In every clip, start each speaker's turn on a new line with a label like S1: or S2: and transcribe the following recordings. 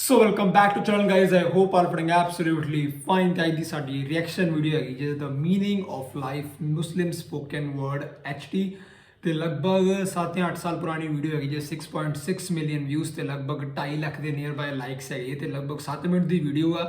S1: So welcome back to channel guys. I hope all putting absolutely fine guys. This ਸਾਡੀ reaction video ਹੈਗੀ ਜਿਸ ਦਾ meaning of life Muslim spoken word HD ਤੇ ਲਗਭਗ 7 ਜਾਂ 8 ਸਾਲ ਪੁਰਾਣੀ ਵੀਡੀਓ ਹੈਗੀ ਜੇ 6.6 ਮਿਲੀਅਨ ਵਿਊਜ਼ ਤੇ ਲਗਭਗ 2.5 ਲੱਖ ਦੇ ਨੀਅਰ ਬਾਈ ਲਾਈਕਸ ਹੈਗੇ ਤੇ ਲਗਭਗ 7 ਮਿੰਟ ਦੀ ਵੀਡੀਓ ਆ।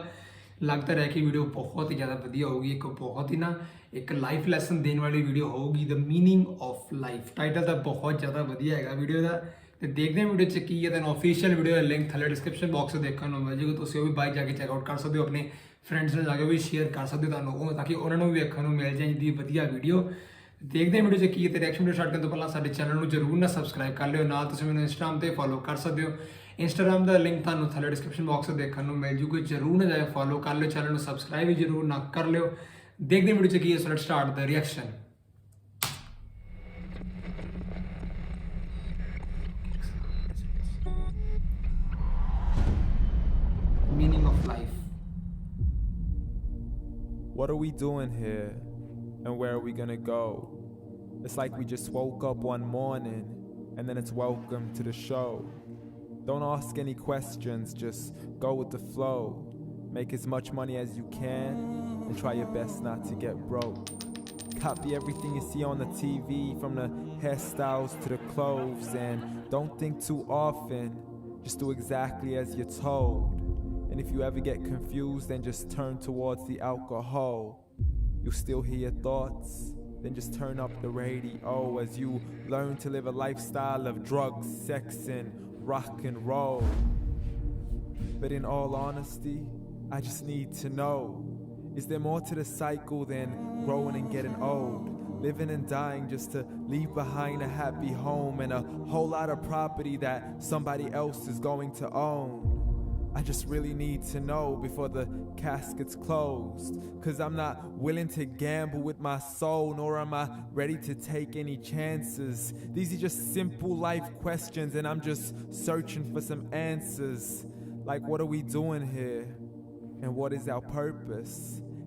S1: लगता है कि वीडियो बहुत ही ज़्यादा वधिया होगी, एक बहुत ही ना एक लाइफ लैसन देने वाली वीडियो होगी। The meaning of life title तो बहुत ज़्यादा वधिया है वीडियो का। तो देखते हैं वीडियो की है तो ऑफिशियल वीडियो लिंक थले डिस्क्रिप्शन बॉक्स से देखने को मिल जाएगा, तो भी बाइक जाके चैकआउट कर सकते हो, अपने फ्रेंड्स ने जाके भी शेयर कर सकते हो ताकि उन्होंने भी देखने को मिल जाए जी वधिया वीडियो। देखते हैं वीडियो की है तो रिएक्शन वीडियो स्टार्ट करने तो पहले साडे चैनल को जरूर ना सबसक्राइब कर लियो, ना तुसीं मैनूं इंस्टाग्राम ते फॉलो कर सकते हो। इंस्टाग्राम का लिंक तुहानूं थले डिस्क्रिप्शन बॉक्स में देखने को मिल जूगा, जरूर ना जाए फॉलो कर लो, चैनल को सबसक्राइब भी जरूर ना कर लियो। देखते हैं वीडियो की है, so let's start the reaction. Meaning of life.
S2: What are we doing here? And where are we gonna go? It's like we just woke up one morning and then it's welcome to the show. Don't ask any questions, just go with the flow. Make as much money as you can and try your best not to get broke. Copy everything you see on the TV, from the hairstyles to the clothes, and don't think too often, just do exactly as you're told. And if you ever get confused, then just turn towards the alcohol. You still hear your thoughts, then just turn up the radio as you learn to live a lifestyle of drugs, sex, and rock and roll. But in all honesty, I just need to know, is there more to the cycle than growing and getting old? Living and dying just to leave behind a happy home and a whole lot of property that somebody else is going to own. I just really need to know before the casket's closed, cause I'm not willing to gamble with my soul, nor am I ready to take any chances. These are just simple life questions and I'm just searching for some answers. Like, what are we doing here? And what is our purpose?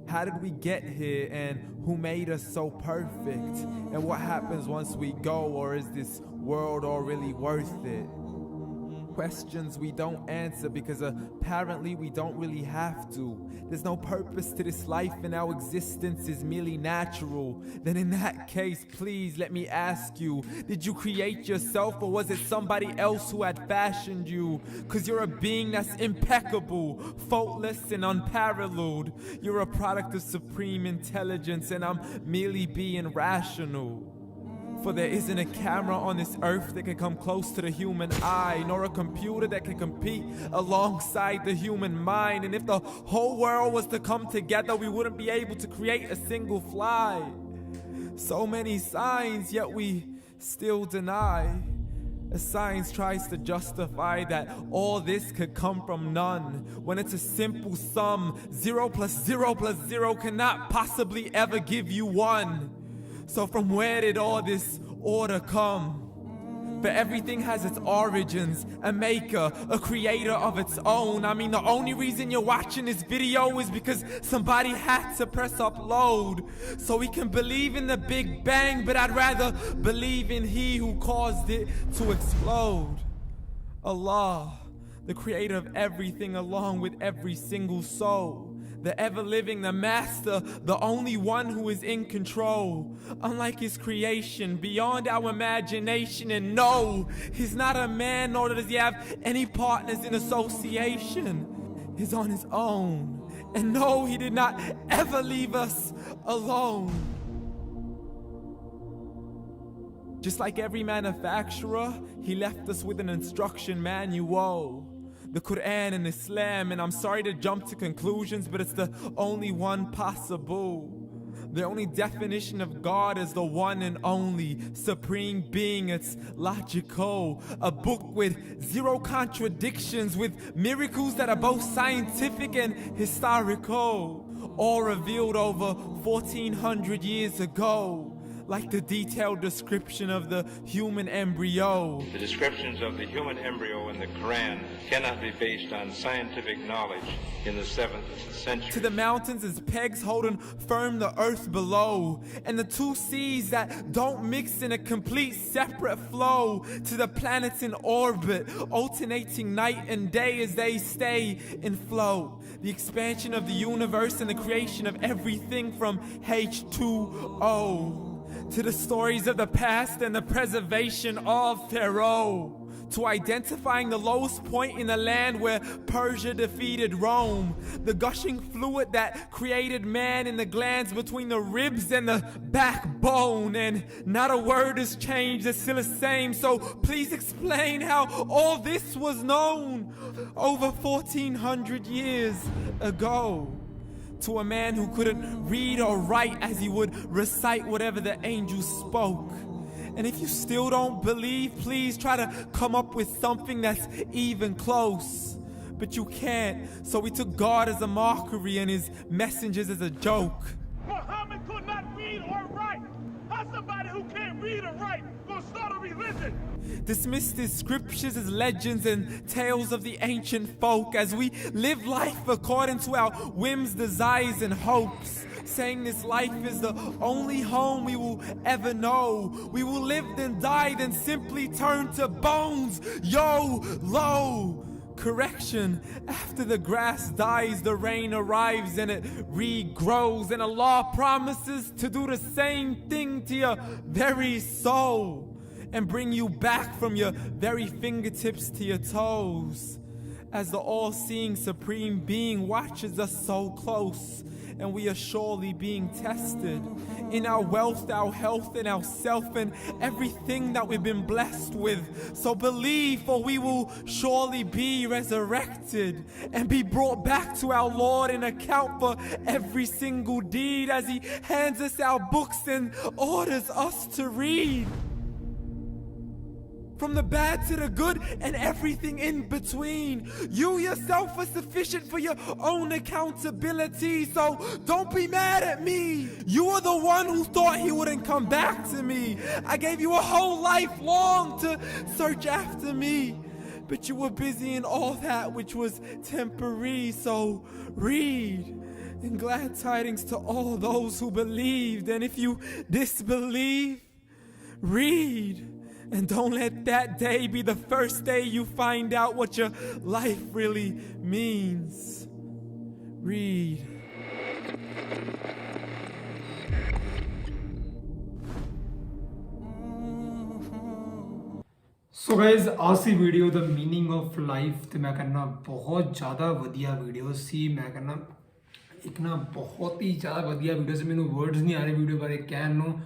S2: How did we get here, and who made us so perfect? And what happens once we go, or is this world all really worth it? Questions we don't answer because apparently we don't really have to. There's no purpose to this life and our existence is merely natural. Then in that case, please let me ask you, did you create yourself or was it somebody else who had fashioned you? Cause you're a being that's impeccable, faultless and unparalleled. You're a product of supreme intelligence and I'm merely being rational. For there isn't a camera on this earth that can come close to the human eye, nor a computer that can compete alongside the human mind. And if the whole world was to come together, we wouldn't be able to create a single fly. So many signs, yet we still deny. As science tries to justify that all this could come from none, when it's a simple sum, 0 plus 0 plus 0 cannot possibly ever give you 1. So from where did all this order come? For everything has its origins, a maker, a creator of its own. I mean, the only reason you're watching this video is because somebody had to press upload. So we can believe in the Big Bang, but I'd rather believe in He who caused it to explode. Allah, the creator of everything along with every single soul. The ever-living, the master, the only one who is in control. Unlike his creation, beyond our imagination. And no, he's not a man, nor does he have any partners in association. He's on his own. And no, he did not ever leave us alone. Just like every manufacturer, he left us with an instruction manual. The Quran and Islam, and I'm sorry to jump to conclusions, but it's the only one possible. The only definition of God is the one and only supreme being. It's logical, a book with 0 contradictions, with miracles that are both scientific and historical, all revealed over 1400 years ago. like the detailed description of the human embryo.
S3: The descriptions of the human embryo in the Quran cannot be based on scientific knowledge in the 7th century.
S2: To the mountains as pegs holding firm the earth below, and the two seas that don't mix in a complete separate flow. To the planets in orbit, alternating night and day as they stay in flow. The expansion of the universe and the creation of everything from H2O. To the stories of the past and the preservation of Pharaoh. To identifying the lowest point in the land where Persia defeated Rome. The gushing fluid that created man in the glands between the ribs and the backbone. And not a word has changed, it's still the same. So please explain how all this was known over 1400 years ago. To a man who couldn't read or write as he would recite whatever the angels spoke. And if you still don't believe, please try to come up with something that's even close. But you can't, so we took God as a mockery and his messengers as a joke.
S4: Muhammad could not read or write. How somebody who can't read or write gonna start a religion?
S2: Dismissed his scriptures as legends and tales of the ancient folk as we live life according to our whims, desires, and hopes. Saying this life is the only home we will ever know. We will live then die, then simply turn to bones. YOLO! Correction, after the grass dies, the rain arrives and it regrows. And Allah promises to do the same thing to your very soul. And bring you back from your very fingertips to your toes. As the all-seeing supreme being watches us so close. And we are surely being tested in our wealth, our health, and our self, and everything that we've been blessed with. So believe, for we will surely be resurrected and be brought back to our Lord and account for every single deed as he hands us our books and orders us to read. From the bad to the good and everything in between. You yourself are sufficient for your own accountability, so don't be mad at me. You are the one who thought he wouldn't come back to me. I gave you a whole life long to search after me, but you were busy in all that which was temporary, so read. And glad tidings to all those who believed, and if you disbelieve, read. And don't let that day be the first day you find out what your life really means. Read.
S1: So guys ਆਹ ਸੀ video ਦਾ meaning of life ਤੇ ਮੈਂ ਕਹਿੰਦਾ ਬਹੁਤ ਜ਼ਿਆਦਾ ਵਧੀਆ video ਸੀ। ਮੈਂ ਕਹਿੰਦਾ ਇੱਕ ਨਾ ਬਹੁਤ ਹੀ ਜ਼ਿਆਦਾ ਵਧੀਆ ਵੀਡੀਓ ਸੀ। ਮੈਨੂੰ ਵਰਡਸ ਨਹੀਂ ਆ ਰਹੇ ਵੀਡੀਓ ਬਾਰੇ ਕਹਿਣ ਨੂੰ।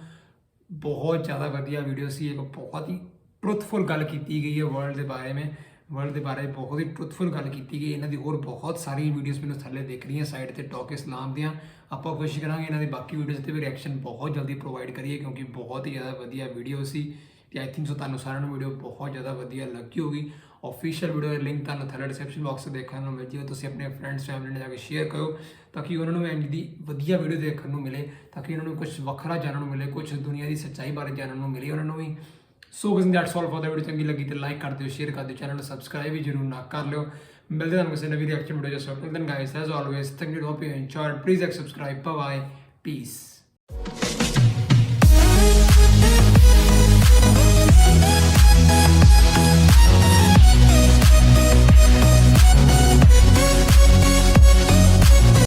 S1: बहुत ज़्यादा वधिया वीडियो सी। एक बहुत ही ट्रुथफुल गल की गई है वर्ल्ड के बारे में। वर्ल्ड के बारे में बहुत ही ट्रुथफुल गल की गई। इन्हों की होर बहुत सारी वीडियोज़ मैंने थले दिख रही हैं साइड से टॉक इस्लाम दियाँ। आप कोशिश करा इन्हों की बाकी वीडियोज़ से भी रिएक्शन बहुत जल्दी प्रोवाइड करिए क्योंकि बहुत ही ज़्यादा वधिया video C. I think so तुहानूं सारिआं नूं वीडियो बहुत ज़्यादा वधिया लगी होगी। ऑफिशियल वीडियो का लिंक तुहानूं थले डिस्क्रिप्शन बॉक्स से देखने को मिल जाएगा। तुसीं अपने फ्रेंड्स फैमिली ने जाके शेयर करो ताकि उन्होंने इंज दी वधिया वीडियो देखने को मिले, ताकि उन्होंने कुछ वखरा जानने को मिले, कुछ दुनिया की सच्चाई बारे जानने को मिले उन्होंने भी। So that's all for the video. चंगी लगी तो लाइक कर दियो, शेयर कर दियो, चैनल सबसक्राइब भी जरूर ना कर लियो। मिलते हैं किसी नवी reaction video just till then guys as always thank you, hope you enjoyed. Please subscribe. Bye bye, piece.